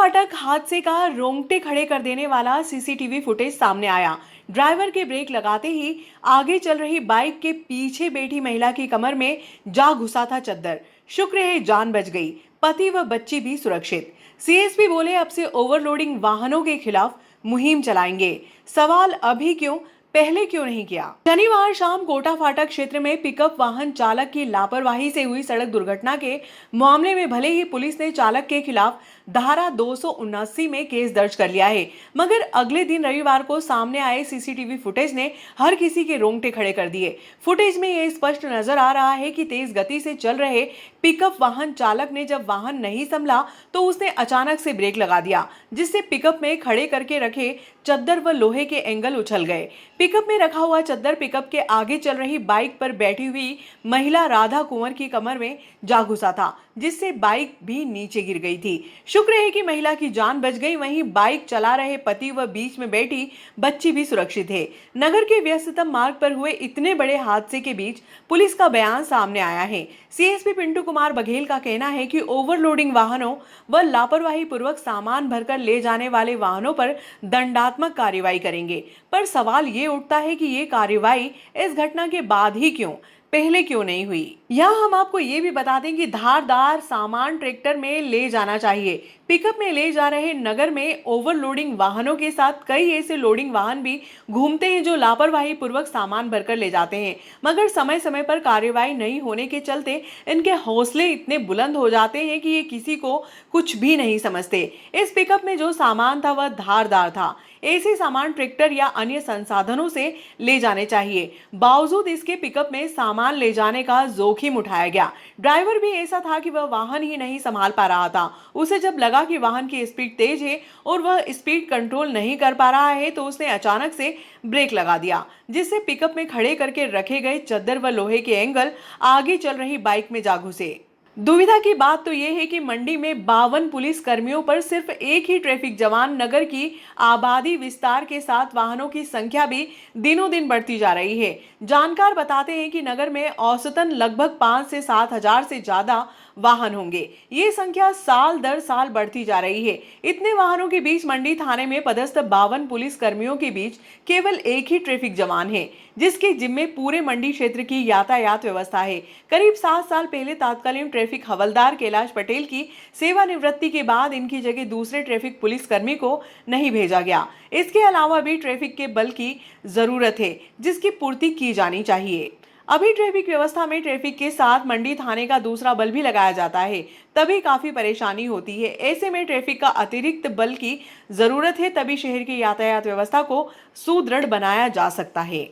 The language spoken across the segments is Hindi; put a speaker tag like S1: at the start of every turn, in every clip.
S1: फाटक हादसे का रोंगटे खड़े कर देने वाला सीसीटीवी फुटेज सामने आया। ड्राइवर के ब्रेक लगाते ही आगे चल रही बाइक के पीछे बैठी महिला की कमर में जा घुसा था चद्दर। शुक्र है जान बच गई, पति व बच्ची भी सुरक्षित। सीएसपी बोले अब से ओवरलोडिंग वाहनों के खिलाफ मुहिम चलाएंगे। सवाल अभी क्यों, पहले क्यों नहीं किया। शनिवार शाम कोटा फाटक क्षेत्र में पिकअप वाहन चालक की लापरवाही से हुई सड़क दुर्घटना के मामले में भले ही पुलिस ने चालक के खिलाफ धारा 279 में केस दर्ज कर लिया है, मगर अगले दिन रविवार को सामने आए सीसीटीवी फुटेज ने हर किसी के रोंगटे खड़े कर दिए। फुटेज में यह स्पष्ट नजर आ रहा है कि तेज गति से चल रहे पिकअप वाहन चालक ने जब वाहन नहीं संभला तो उसने अचानक से ब्रेक लगा दिया, जिससे पिकअप में खड़े करके रखे चद्दर व लोहे के एंगल उछल गए। पिकअप में रखा हुआ चद्दर पिकअप के आगे चल रही बाइक पर बैठी हुई महिला राधा कुंवर की कमर में जा घुसा था, जिससे बाइक भी नीचे गिर गई थी। शुक्र है कि महिला की जान बच गई, वहीं बाइक चला रहे पति व बीच में बैठी बच्ची भी सुरक्षित है। नगर के व्यस्ततम मार्ग पर हुए इतने बड़े हादसे के बीच पुलिस का बयान सामने आया है। सीएसपी पिंटू कुमार बघेल का कहना है कि ओवरलोडिंग वाहनों व लापरवाही पूर्वक सामान भरकर ले जाने वाले वाहनों पर दंडात्मक कार्रवाई करेंगे। पर सवाल ये उठता है कि ये कार्रवाई इस घटना के बाद ही क्यों, पहले क्यों नहीं हुई। यहाँ हम आपको ये भी बता दें कि धारदार सामान ट्रैक्टर में ले जाना चाहिए। पिकअप में ले जा रहे नगर में ओवरलोडिंग वाहनों के साथ कई ऐसे लोडिंग वाहन भी घूमते हैं जो लापरवाही पूर्वक सामान भरकर ले जाते हैं, मगर समय समय पर कार्रवाई नहीं होने के चलते इनके हौसले इतने बुलंद हो जाते हैं कि ये किसी को कुछ भी नहीं समझते। इस पिकअप में जो सामान था वह धारदार था। ऐसे सामान ट्रैक्टर या अन्य संसाधनों से ले जाने चाहिए। बावजूद इसके पिकअप में सामान ले जाने का जोखिम उठाया गया। ड्राइवर भी ऐसा था कि वह वाहन ही नहीं संभाल पा रहा था। उसे जब लगा कि वाहन की स्पीड तेज है और वह स्पीड कंट्रोल नहीं कर पा रहा है तो उसने अचानक से ब्रेक लगा दिया, जिससे पिकअप में खड़े करके रखे गए चद्दर व लोहे के एंगल आगे चल रही बाइक में जा घुसे। दुविधा की बात तो यह है कि मंडी में 52 पुलिस कर्मियों पर सिर्फ एक ही ट्रैफिक जवान, नगर की आबादी विस्तार के साथ वाहनों की संख्या भी दिनों दिन बढ़ती जा रही है। जानकार बताते हैं कि नगर में औसतन लगभग 5 से 7 हजार से ज्यादा वाहन होंगे। ये संख्या साल दर साल बढ़ती जा रही है। इतने वाहनों के बीच मंडी थाने में पदस्थ 52 पुलिस कर्मियों के बीच केवल एक ही ट्रैफिक जवान है, जिसके जिम्मे पूरे मंडी क्षेत्र की यातायात व्यवस्था है। करीब 7 साल पहले तत्कालीन ट्रैफिक हवलदार कैलाश पटेल की सेवानिवृत्ति के बाद इनकी जगह दूसरे ट्रैफिक पुलिस कर्मी को नहीं भेजा गया। इसके अलावा भी ट्रैफिक के बल की जरूरत है, जिसकी पूर्ति की जानी चाहिए। अभी ट्रैफिक व्यवस्था में ट्रैफिक के साथ मंडी थाने का दूसरा बल भी लगाया जाता है, तभी काफी परेशानी होती है। ऐसे में ट्रैफिक का अतिरिक्त बल की जरूरत है, तभी शहर की यातायात व्यवस्था को सुदृढ़ बनाया जा सकता है।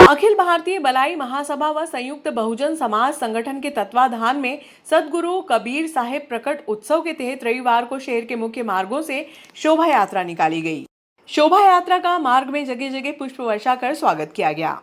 S1: अखिल भारतीय बलाई महासभा व संयुक्त बहुजन समाज संगठन के तत्वाधान में सदगुरु कबीर साहेब प्रकट उत्सव के तहत रविवार को शहर के मुख्य मार्गों से शोभा यात्रा निकाली गई। शोभा यात्रा का मार्ग में जगह जगह पुष्प वर्षा कर स्वागत किया गया।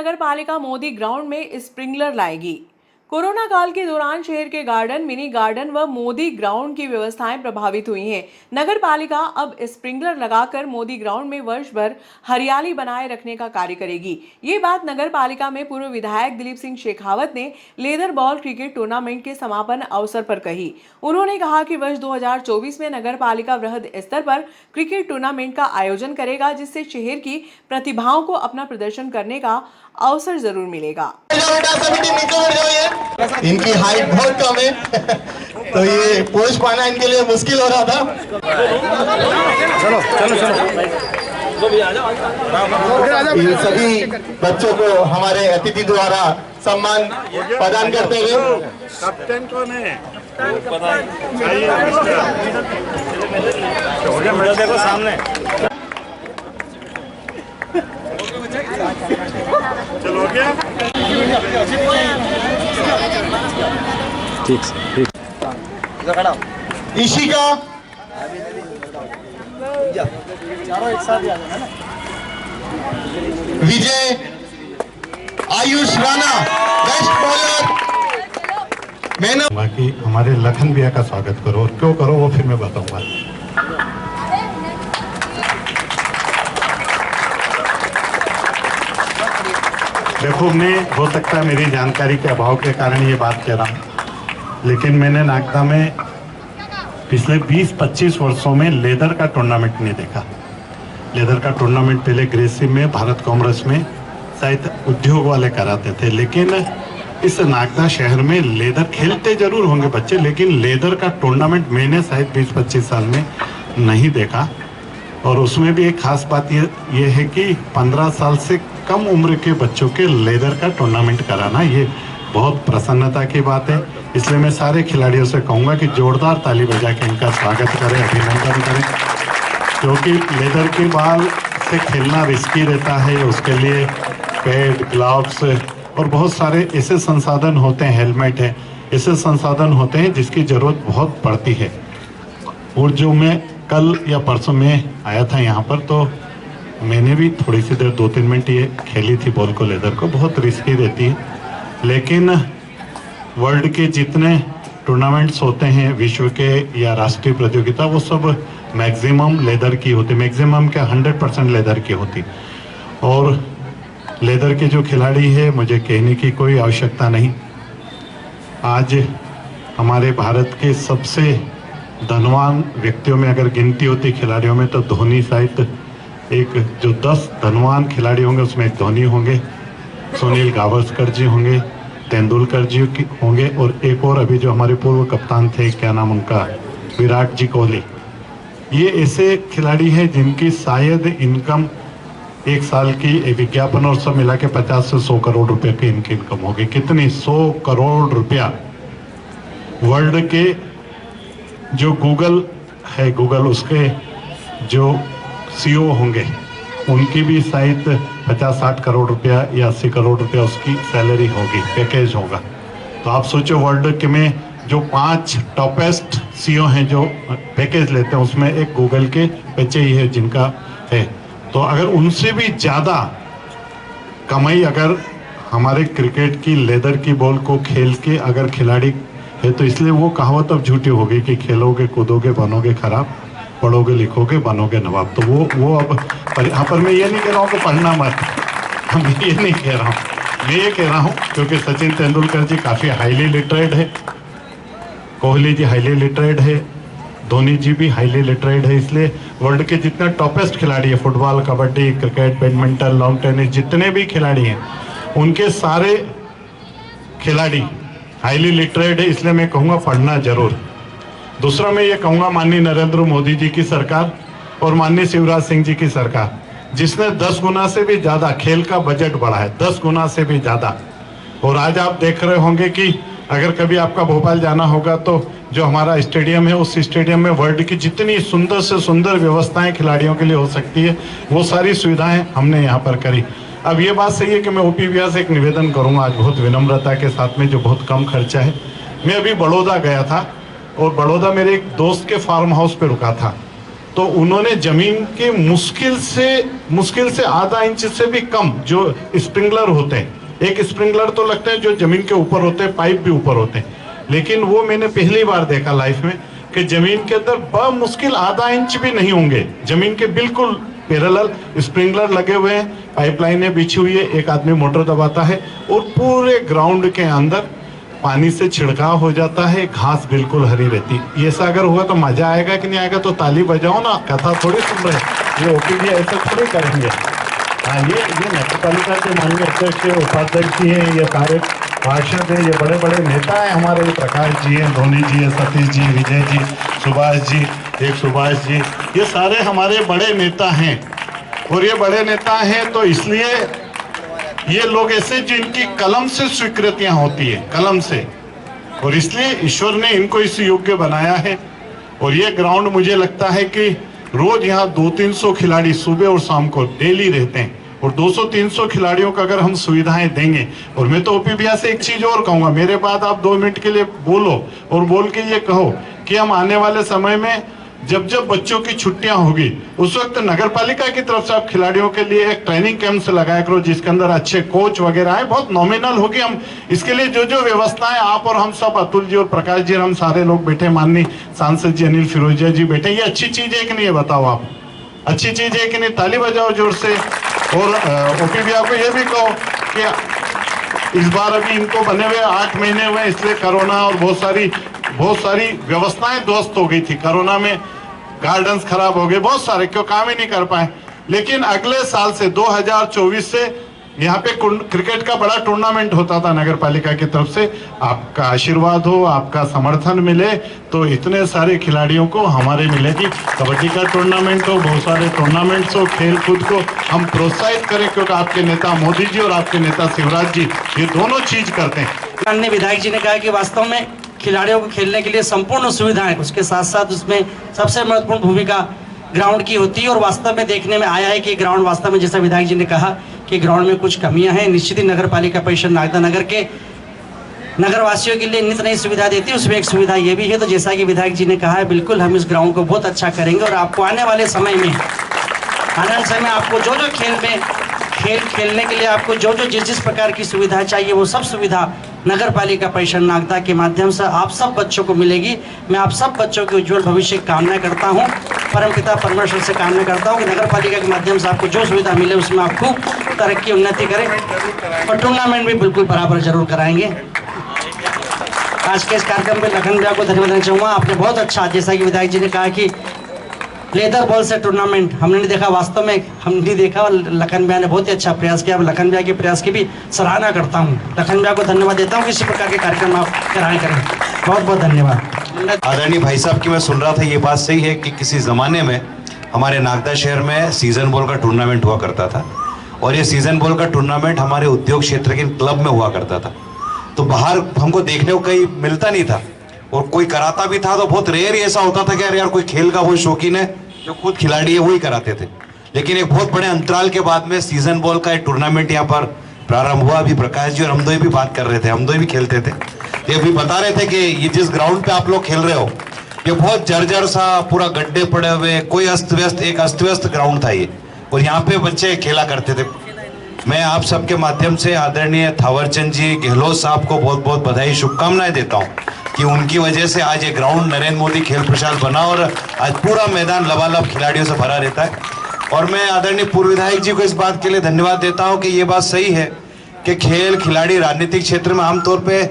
S1: नगर पालिका मोदी ग्राउंड में स्प्रिंकलर लाएगी। कोरोना काल के दौरान शहर के गार्डन, मिनी गार्डन व मोदी ग्राउंड की व्यवस्थाएं प्रभावित हुई हैं। नगर पालिका अब स्प्रिंकलर लगाकर मोदी ग्राउंड में वर्ष भर हरियाली बनाए रखने का कार्य करेगी। ये बात नगर पालिका में पूर्व विधायक दिलीप सिंह शेखावत ने लेदर बॉल क्रिकेट टूर्नामेंट के समापन अवसर पर कही। उन्होंने कहा कि वर्ष 2024 में नगर पालिका वृहद स्तर पर क्रिकेट टूर्नामेंट का आयोजन करेगा, जिससे शहर की प्रतिभाओं को अपना प्रदर्शन करने का अवसर जरूर मिलेगा।
S2: इनकी हाइट बहुत कम है तो ये पोस्ट पाना इनके लिए मुश्किल हो रहा था। इन सभी बच्चों को हमारे अतिथि द्वारा सम्मान प्रदान करते हुए
S3: कैप्टन कौन है? देखो सामने। चलो क्या?
S4: ठीक।
S2: इशिका, विजय, आयुष राणा, बेस्ट बॉलर।
S3: बाकी हमारे लखन भैया का स्वागत करो, और क्यों करो वो फिर मैं बताऊंगा। देखो, मैं हो सकता है मेरी जानकारी के अभाव के कारण ये बात कह रहा हूँ, लेकिन मैंने नागदा में पिछले 20-25 वर्षों में लेदर का टूर्नामेंट नहीं देखा। लेदर का टूर्नामेंट पहले ग्रेसिम में, भारत कांग्रेस में शायद उद्योग वाले कराते थे, लेकिन इस नागदा शहर में लेदर खेलते जरूर होंगे बच्चे, लेकिन लेदर का टूर्नामेंट मैंने शायद 20-25 साल में नहीं देखा। और उसमें भी एक खास बात ये है कि 15 साल से कम उम्र के बच्चों के लेदर का टूर्नामेंट कराना, ये बहुत प्रसन्नता की बात है। इसलिए मैं सारे खिलाड़ियों से कहूँगा कि जोरदार ताली बजा के इनका स्वागत करें, अभिनंदन करें, क्योंकि लेदर के बॉल से खेलना रिस्की रहता है। उसके लिए पैड, ग्लव्स और बहुत सारे ऐसे संसाधन होते हैं, हेलमेट है, ऐसे संसाधन होते हैं जिसकी ज़रूरत बहुत पड़ती है। और जो मैं कल या परसों में आया था यहाँ पर, तो मैंने भी थोड़ी सी देर 2-3 मिनट ये खेली थी बॉल को, लेदर को। बहुत रिस्की रहती है, लेकिन वर्ल्ड के जितने टूर्नामेंट्स होते हैं विश्व के या राष्ट्रीय प्रतियोगिता, वो सब मैक्सिमम लेदर की होती, मैक्सिमम क्या 100% लेदर की होती। और लेदर के जो खिलाड़ी है, मुझे कहने की कोई आवश्यकता नहीं। आज हमारे भारत के सबसे धनवान व्यक्तियों में अगर गिनती होती खिलाड़ियों में, तो धोनी शायद एक, जो 10 धनवान खिलाड़ी होंगे उसमें एक धोनी होंगे, सुनील गावस्कर जी होंगे, तेंदुलकर जी होंगे, और एक और अभी जो हमारे पूर्व कप्तान थे, क्या नाम उनका, विराट जी कोहली। ये ऐसे खिलाड़ी हैं जिनकी शायद इनकम एक साल की विज्ञापन और सब मिला के 50 से 100 करोड़ रुपए की इनकी इनकम होगी। कितनी? 100 करोड़ रुपया। वर्ल्ड के जो गूगल है, गूगल उसके जो CEO होंगे, उनकी भी शायद 50-60 करोड़ रुपया या 80 करोड़ रुपया उसकी सैलरी होगी, पैकेज होगा। तो आप सोचो, वर्ल्ड के में जो 5 टॉपेस्ट CEO हैं जो पैकेज लेते हैं, उसमें एक गूगल के बच्चे ही है जिनका है। तो अगर उनसे भी ज़्यादा कमाई अगर हमारे क्रिकेट की लेदर की बॉल को खेल के अगर खिलाड़ी है, तो इसलिए वो कहावत अब झूठी होगी कि खेलोगे कूदोगे बनोगे खराब, पढ़ोगे लिखोगे बनोगे नवाब। तो वो अब यहाँ पर मैं ये नहीं कह रहा हूँ कि पढ़ना मत, मैं ये नहीं कह रहा हूँ, मैं ये कह रहा हूँ क्योंकि सचिन तेंदुलकर जी काफ़ी हाईली लिटरेट है, कोहली जी हाईली लिटरेट है, धोनी जी भी हाईली लिटरेट है। इसलिए वर्ल्ड के जितने टॉपेस्ट खिलाड़ी है, football, kabaddi, cricket, badminton, lawn tennis, जितने भी खिलाड़ी हैं, उनके सारे खिलाड़ी हाईली लिटरेट है। इसलिए मैं कहूँगा पढ़ना जरूर। दूसरा मैं ये कहूँगा, माननीय नरेंद्र मोदी जी की सरकार और माननीय शिवराज सिंह जी की सरकार, जिसने 10 गुना से भी ज़्यादा खेल का बजट बढ़ा है, 10 गुना से भी ज़्यादा। और आज आप देख रहे होंगे कि अगर कभी आपका भोपाल जाना होगा तो जो हमारा स्टेडियम है, उस स्टेडियम में वर्ल्ड की जितनी सुंदर से सुंदर व्यवस्थाएं खिलाड़ियों के लिए हो सकती है, वो सारी सुविधाएं हमने यहाँ पर करी। अब ये बात सही है कि मैं ओपी भैया से एक निवेदन करूँगा आज बहुत विनम्रता के साथ में, जो बहुत कम खर्चा है। मैं अभी बड़ौदा गया था और बड़ौदा मेरे एक दोस्त के फार्म हाउस पे रुका था, तो उन्होंने जमीन के मुश्किल से आधा इंच से भी कम जो स्प्रिंकलर होते हैं, एक स्प्रिंकलर तो लगता है जो जमीन के ऊपर होते हैं, पाइप भी ऊपर होते हैं, लेकिन वो मैंने पहली बार देखा लाइफ में कि जमीन के अंदर बमुश्किल आधा इंच भी नहीं होंगे, जमीन के बिल्कुल पैरेलल स्प्रिंकलर लगे हुए हैं, पाइपलाइनें बिछी हुई है, एक आदमी मोटर दबाता है और पूरे ग्राउंड के अंदर पानी से छिड़काव हो जाता है, घास बिल्कुल हरी रहती। ये ऐसा अगर हुआ तो मजा आएगा कि नहीं आएगा? तो ताली बजाओ ना, कथा थोड़ी सुन रहे, ये ओपीडी ऐसा थोड़ी करेंगे। हाँ, ये नगर पालिका के माननीय अध्यक्ष उपाध्यक्ष जी हैं, ये सारे पार्षद हैं, ये बड़े बड़े नेता हैं हमारे, प्रकाश जी हैं, धोनी जी हैं, सतीश जी, विजय जी, सुभाष जी, एक सुभाष जी, ये सारे हमारे बड़े नेता हैं। और ये बड़े नेता हैं तो इसलिए ये लोग ऐसे जिनकी कलम से स्वीकृतियां होती है, कलम से, और इसलिए ईश्वर ने इनको इस योग्य बनाया है। और ये ग्राउंड मुझे लगता है कि रोज यहाँ 200-300 खिलाड़ी सुबह और शाम को डेली रहते हैं, और 200-300 खिलाड़ियों को अगर हम सुविधाएं देंगे, और मैं तो ओपी भैया से एक चीज और कहूंगा, मेरे बाद आप 2 मिनट के लिए बोलो और बोल के ये कहो कि हम आने वाले समय में जब जब बच्चों की छुट्टियां होगी उस वक्त नगर पालिका की तरफ से आप खिलाड़ियों के लिए एक ट्रेनिंग कैंप से लगाया करो, जिसके अंदर अच्छे कोच वगैरह है, बहुत नॉमिनल होगी। हम इसके लिए जो जो व्यवस्थाएं आप और हम सब, अतुल जी और प्रकाश जी, हम सारे लोग बैठे, माननीय सांसद जी अनिल फिरोजिया जी बैठे, ये अच्छी चीज है कि नहीं, ये बताओ आप, अच्छी चीज है कि नहीं? ताली बजाओ जोर से। और ओपी भैया को ये भी कहो कि इस बार अभी इनको बने हुए 8 महीने हुए, इसलिए कोरोना और बहुत सारी व्यवस्थाएं ध्वस्त हो गई थी, कोरोना में गार्डन्स खराब हो गए, बहुत सारे, क्यों काम ही नहीं कर पाए। लेकिन अगले साल से 2024 से यहाँ पे क्रिकेट का बड़ा टूर्नामेंट होता था नगर पालिका की तरफ से, आपका आशीर्वाद हो, आपका समर्थन मिले तो इतने सारे खिलाड़ियों को हमारे मिलेगी। कबड्डी का टूर्नामेंट हो, बहुत सारे टूर्नामेंट्स हो, खेल कूद को हम प्रोत्साहित करें, क्योंकि आपके नेता मोदी जी और आपके नेता शिवराज जी ये दोनों चीज करते हैं।
S4: माननीय विधायक जी ने कहा कि वास्तव में खिलाड़ियों को खेलने के लिए संपूर्ण सुविधाएं, उसके साथ साथ उसमें सबसे महत्वपूर्ण भूमिका ग्राउंड की होती है। और वास्तव में देखने में आया है कि ग्राउंड वास्तव में, जैसा विधायक जी ने कहा कि ग्राउंड में कुछ कमियां हैं, निश्चित ही नगर पालिका परिषद नागदा नगर के नगरवासियों के लिए नित नई सुविधा देती है, उसमें एक सुविधा ये भी है। तो जैसा कि विधायक जी ने कहा है, बिल्कुल हम इस ग्राउंड को बहुत अच्छा करेंगे और आपको आने वाले समय में आपको जो खेल में खेलने के लिए आपको जो जिस प्रकार की सुविधा चाहिए, वो सब सुविधा नगर पालिका परिषद नागदा के माध्यम से आप सब बच्चों को मिलेगी। मैं आप सब बच्चों के उज्जवल भविष्य की कामना करता हूँ, परमपिता परमेश्वर से कामना करता हूँ कि नगर पालिका के माध्यम से आपको जो सुविधा मिले उसमें आप खूब तरक्की उन्नति करें, और टूर्नामेंट भी बिल्कुल बराबर जरूर कराएंगे। आज के इस कार्यक्रम में लखन भैया को धन्यवाद देना चाहूँगा। आपने बहुत अच्छा, जैसा कि विधायक जी ने कहा कि लेदर बॉल से टूर्नामेंट हमने नहीं देखा, वास्तव में हम नहीं देखा, और लखन भैया ने बहुत ही अच्छा प्रयास किया। लखन भैया के प्रयास की भी सराहना करता हूँ, लखन भैया को धन्यवाद देता हूँ। किसी प्रकार के कार्यक्रम आप कराएं करें, बहुत बहुत धन्यवाद।
S5: आदरणीय भाई साहब की मैं सुन रहा था, ये बात सही है कि किसी ज़माने में हमारे नागदा शहर में सीजन बॉल का टूर्नामेंट हुआ करता था, और ये सीजन बॉल का टूर्नामेंट हमारे उद्योग क्षेत्र के क्लब में हुआ करता था। तो बाहर हमको देखने को कहीं मिलता नहीं था, और कोई कराता भी था तो बहुत रेयर ही ऐसा होता था कि यार कोई खेल का वो शौकीन है जो खुद खिलाड़ी है वही कराते थे। लेकिन एक बहुत बड़े अंतराल के बाद में सीजन बॉल का एक टूर्नामेंट यहाँ पर प्रारंभ हुआ। अभी प्रकाश जी और हमदोई भी बात कर रहे थे, हमदोई भी खेलते थे, ये भी बता रहे थे कि ये जिस ग्राउंड पे आप लोग खेल रहे हो ये बहुत जर्जर सा, पूरा गड्ढे पड़े हुए, कोई अस्त व्यस्त ग्राउंड था ये, और यहाँ पे बच्चे खेला करते थे। मैं आप सबके माध्यम से आदरणीय थावरचंद जी गहलोत साहब को बहुत बहुत बधाई, शुभकामनाएं देता हूँ कि उनकी वजह से आज ये ग्राउंड नरेंद्र मोदी खेल प्रशाल बना और आज पूरा मैदान लबालब खिलाड़ियों से भरा रहता है। और मैं आदरणीय पूर्व विधायक जी को इस बात के लिए धन्यवाद देता हूं कि ये बात सही है कि खेल खिलाड़ी राजनीतिक क्षेत्र में आमतौर पे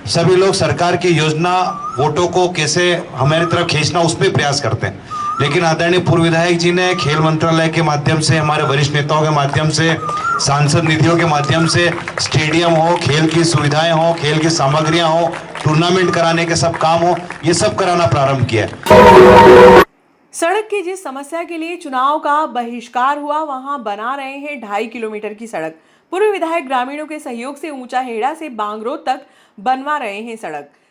S5: सभी लोग सरकार की योजना वोटों को कैसे हमारी तरफ खींचना उस पर प्रयास करते हैं, लेकिन आदरणीय पूर्व विधायक जी ने खेल मंत्रालय के माध्यम से, हमारे वरिष्ठ नेताओं के माध्यम से, सांसद निधियों के माध्यम से स्टेडियम हो, खेल की सुविधाएं हो, खेल की सामग्रियां हो, टूर्नामेंट कराने के सब काम हो, ये सब कराना प्रारंभ किया।
S1: सड़क की जिस समस्या के लिए चुनाव का बहिष्कार हुआ, वहां बना रहे हैं 2.5 किलोमीटर की सड़क। पूर्व विधायक ग्रामीणों के सहयोग से ऊंचा हेड़ा से बांगरोड तक बनवा रहे हैं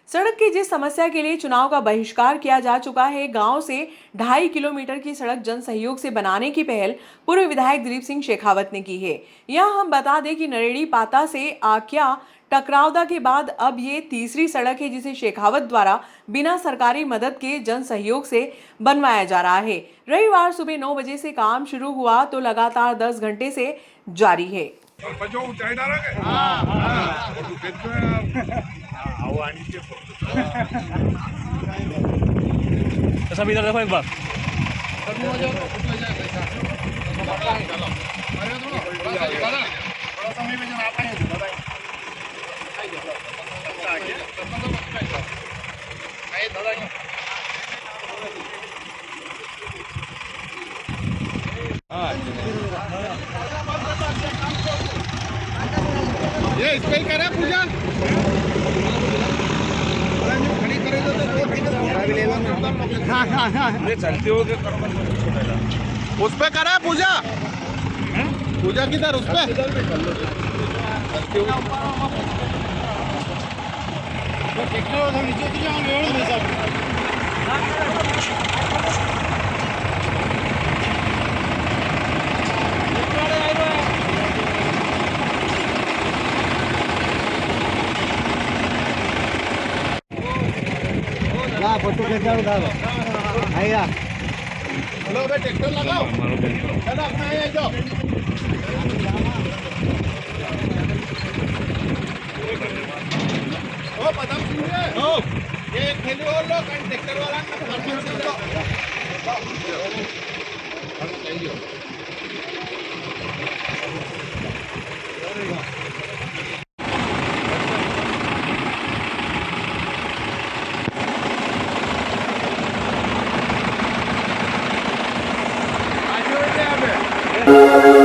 S1: सड़क की जिस समस्या के लिए चुनाव का बहिष्कार किया जा चुका है, गांव से 2.5 किलोमीटर की सड़क जन सहयोग से बनाने की पहल पूर्व विधायक दिलीप सिंह शेखावत ने की है। यहां हम बता दें कि नरेड़ी पाता से आक्या टकरावदा के बाद अब ये तीसरी सड़क है जिसे शेखावत द्वारा बिना सरकारी मदद के जन सहयोग से बनवाया जा रहा है। रविवार सुबह 9 बजे से काम शुरू हुआ तो लगातार 10 घंटे से जारी है।
S6: सब इधर देखो एक बार।
S2: ये इस पे ही करा पूजा खड़ी करे तो हाँ चलते हो उस पे करा पूजा पूजा किधर उस पे फोटो खींचा उधार आएगा। हेलो भाई ट्रैक्टर लगाओ दादा अपना है जो ओ पता सुनिए ओ ये खेली और लोग ट्रैक्टर वाला
S7: Thank you.